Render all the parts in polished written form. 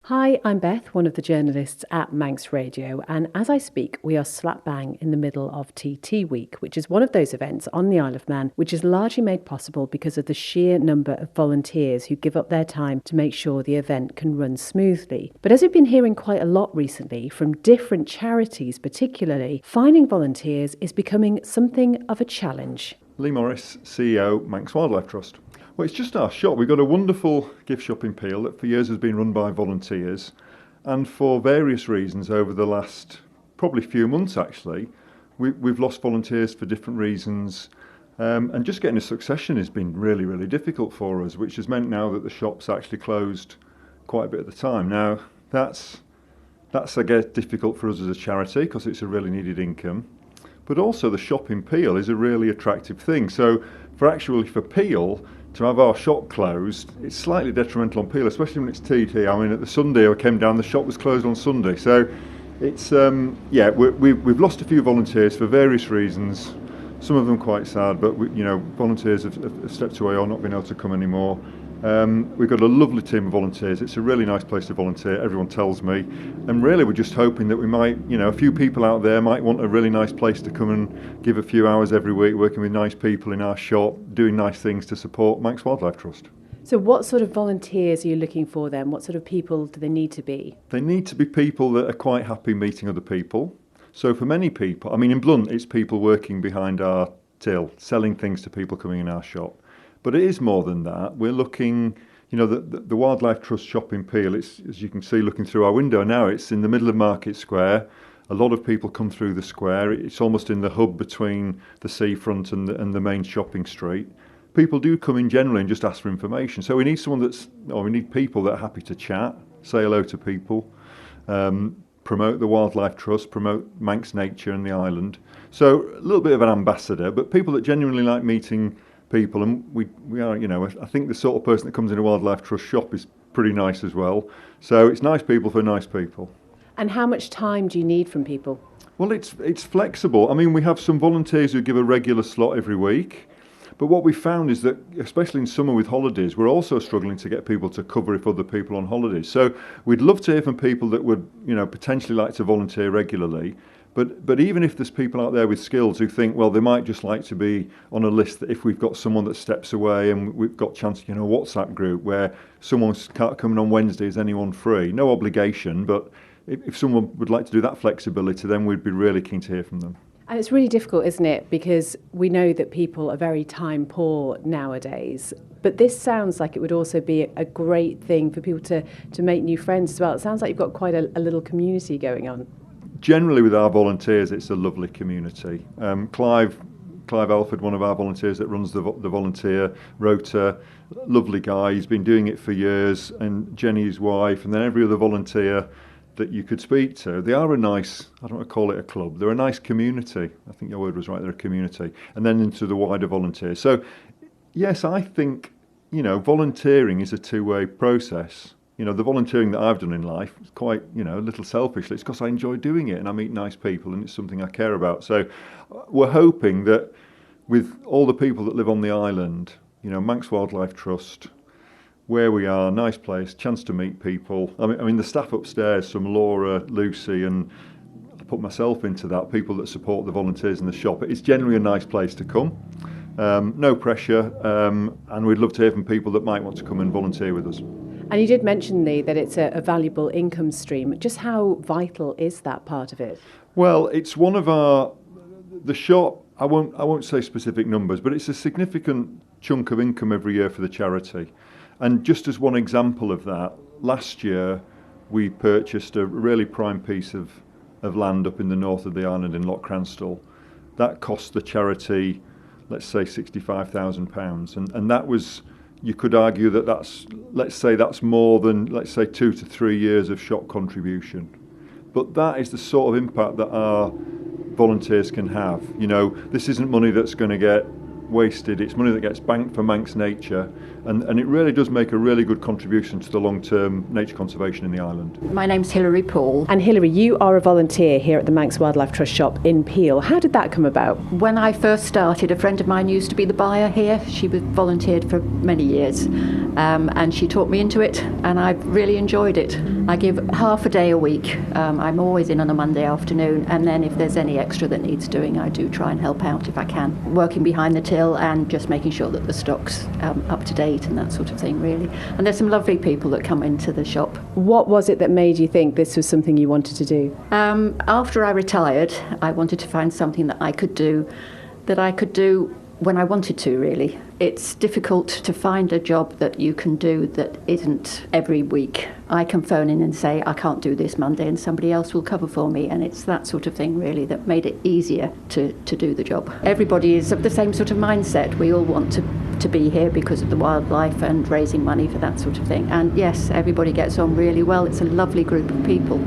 Hi, I'm Beth, one of the journalists at Manx Radio, and as I speak, we are slap bang in the middle of TT Week, which is one of those events on the Isle of Man which is largely made possible because of the sheer number of volunteers who give up their time to make sure the event can run smoothly. But as we've been hearing quite a lot recently from different charities particularly, finding volunteers is becoming something of a challenge. Lee Morris, CEO, Manx Wildlife Trust. Well, it's just our shop. We've got a wonderful gift shop in Peel that for years has been run by volunteers, and for various reasons over the last probably few months actually, we've lost volunteers for different reasons, and just getting a succession has been really, really difficult for us, which has meant now that the shop's actually closed quite a bit at the time. Now, that's I guess difficult for us as a charity because it's a really needed income. But also the shop in Peel is a really attractive thing. So for Peel to have our shop closed, it's slightly detrimental on Peel, especially when it's TT. I mean, at the Sunday I came down, the shop was closed on Sunday. So it's, we've lost a few volunteers for various reasons. Some of them quite sad, but volunteers have stepped away or not been able to come anymore. We've got a lovely team of volunteers. It's a really nice place to volunteer, everyone tells me. And really we're just hoping that we might, a few people out there might want a really nice place to come and give a few hours every week working with nice people in our shop, doing nice things to support Manx Wildlife Trust. So what sort of volunteers are you looking for then? What sort of people do they need to be? They need to be people that are quite happy meeting other people. So for many people, I mean in Blunt, it's people working behind our till, selling things to people coming in our shop. But it is more than that. We're looking, the Wildlife Trust shop in Peel, it's, as you can see looking through our window now, it's in the middle of Market Square. A lot of people come through the square. It's almost in the hub between the seafront and the main shopping street. People do come in generally and just ask for information. So we need we need people that are happy to chat, say hello to people, promote the Wildlife Trust, promote Manx nature and the island. So a little bit of an ambassador, but people that genuinely like meeting people, and we are, I think the sort of person that comes in a Wildlife Trust shop is pretty nice as well. So it's nice people for nice people. And how much time do you need from people? Well, it's flexible. I mean, we have some volunteers who give a regular slot every week, but what we found is that, especially in summer with holidays, we're also struggling to get people to cover if other people are on holidays. So we'd love to hear from people that would, potentially like to volunteer regularly. But even if there's people out there with skills who think, well, they might just like to be on a list that if we've got someone that steps away and we've got chance, a WhatsApp group where someone's coming on Wednesday, is anyone free? No obligation, but if someone would like to do that flexibility, then we'd be really keen to hear from them. And it's really difficult, isn't it? Because we know that people are very time poor nowadays. But this sounds like it would also be a great thing for people to make new friends as well. It sounds like you've got quite a little community going on. Generally with our volunteers, it's a lovely community. Clive Elford, one of our volunteers that runs the volunteer rota, lovely guy. He's been doing it for years, and Jenny's wife, and then every other volunteer that you could speak to. They are a nice, I don't want to call it a club, they're a nice community. I think your word was right, they're a community. And then into the wider volunteers. So yes, I think, volunteering is a two-way process. The volunteering that I've done in life is quite, a little selfishly. It's because I enjoy doing it and I meet nice people and it's something I care about. So we're hoping that with all the people that live on the island, Manx Wildlife Trust, where we are, nice place, chance to meet people. I mean the staff upstairs, from Laura, Lucy, and I put myself into that, people that support the volunteers in the shop. It's generally a nice place to come. No pressure, and we'd love to hear from people that might want to come and volunteer with us. And you did mention, Lee, that it's a valuable income stream. Just how vital is that part of it? Well, it's one of the shop, I won't say specific numbers, but it's a significant chunk of income every year for the charity. And just as one example of that, last year we purchased a really prime piece of land up in the north of the island in Loch Cranstall. That cost the charity, let's say, £65,000. And that was, you could argue that's more than, 2 to 3 years of shop contribution. But that is the sort of impact that our volunteers can have. This isn't money that's going to get wasted, it's money that gets banked for Manx nature, and it really does make a really good contribution to the long-term nature conservation in the island. My name's Hilary Paul. And Hilary, you are a volunteer here at the Manx Wildlife Trust shop in Peel. How did that come about? When I first started, a friend of mine used to be the buyer here. She was volunteered for many years, and she taught me into it, and I've really enjoyed it. I give half a day a week. I'm always in on a Monday afternoon, and then if there's any extra that needs doing, I do try and help out if I can. Working behind the till and just making sure that the stock's up to date and that sort of thing, really. And there's some lovely people that come into the shop. What was it that made you think this was something you wanted to do? After I retired, I wanted to find something that I could do when I wanted to, really. It's difficult to find a job that you can do that isn't every week. I can phone in and say, I can't do this Monday, and somebody else will cover for me, and it's that sort of thing, really, that made it easier to do the job. Everybody is of the same sort of mindset. We all want to be here because of the wildlife and raising money for that sort of thing. And yes, everybody gets on really well. It's a lovely group of people.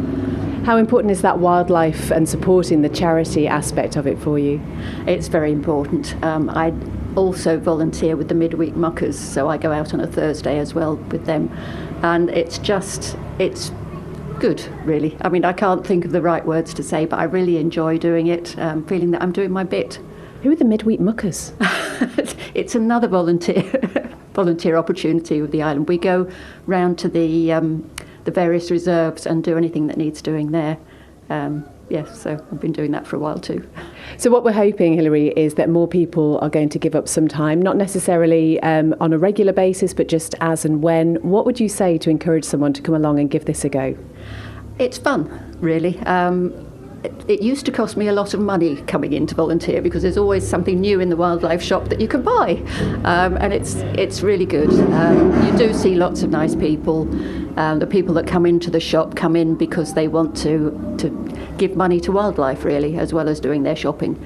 How important is that wildlife and supporting the charity aspect of it for you? It's very important. I also volunteer with the Midweek Muckers, so I go out on a Thursday as well with them. And it's good, really. I mean, I can't think of the right words to say, but I really enjoy doing it, feeling that I'm doing my bit. Who are the Midweek Muckers? It's another volunteer opportunity with the island. We go round to the various reserves and do anything that needs doing there. Yes, so I've been doing that for a while too. So what we're hoping, Hilary, is that more people are going to give up some time, not necessarily on a regular basis, but just as and when. What would you say to encourage someone to come along and give this a go? It's fun, really. It used to cost me a lot of money coming in to volunteer because there's always something new in the wildlife shop that you can buy, and it's really good. You do see lots of nice people. The people that come into the shop come in because they want to give money to wildlife, really, as well as doing their shopping.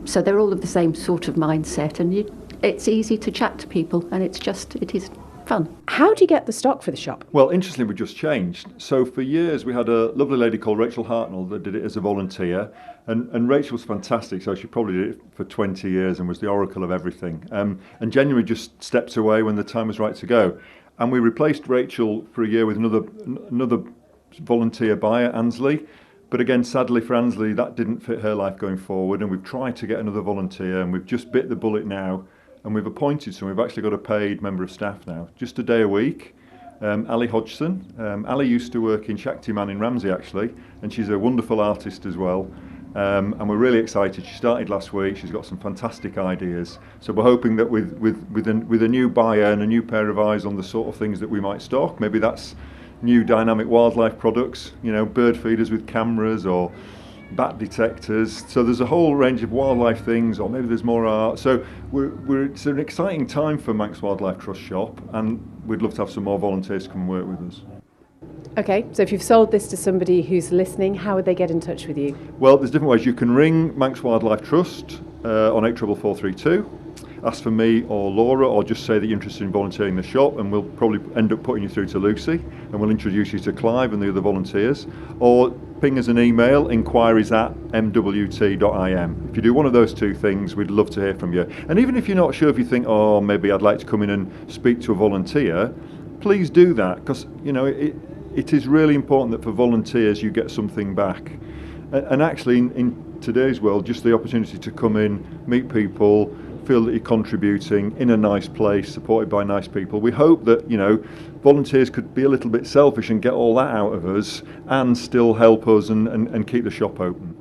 So they're all of the same sort of mindset, and it's easy to chat to people, and it is fun. How do you get the stock for the shop? Well, interestingly, we just changed. So for years, we had a lovely lady called Rachel Hartnell that did it as a volunteer. And Rachel was fantastic. So she probably did it for 20 years and was the oracle of everything. And genuinely just stepped away when the time was right to go. And we replaced Rachel for a year with another volunteer buyer, Ansley. But again, sadly for Ansley, that didn't fit her life going forward. And we've tried to get another volunteer, and we've just bit the bullet now. And we've appointed someone. We've actually got a paid member of staff now, just a day a week. Ali Hodgson. Ali used to work in Shaktiman in Ramsey, actually, and she's a wonderful artist as well. And we're really excited. She started last week. She's got some fantastic ideas. So we're hoping that with a new buyer and a new pair of eyes on the sort of things that we might stock, maybe that's new dynamic wildlife products, bird feeders with cameras or bat detectors. So there's a whole range of wildlife things, or maybe there's more art. So it's an exciting time for Manx Wildlife Trust shop, and we'd love to have some more volunteers come and work with us. Okay, so if you've sold this to somebody who's listening, how would they get in touch with you? Well, there's different ways. You can ring Manx Wildlife Trust on 84432, ask for me or Laura, or just say that you're interested in volunteering the shop, and we'll probably end up putting you through to Lucy, and we'll introduce you to Clive and the other volunteers. Or ping us an email, inquiries@mwt.im. If you do one of those two things, we'd love to hear from you. And even if you're not sure, if you think, oh, maybe I'd like to come in and speak to a volunteer, please do that, because it is really important that for volunteers you get something back. And actually in today's world, just the opportunity to come in, meet people, feel that you're contributing in a nice place, supported by nice people. We hope that, volunteers could be a little bit selfish and get all that out of us and still help us and keep the shop open.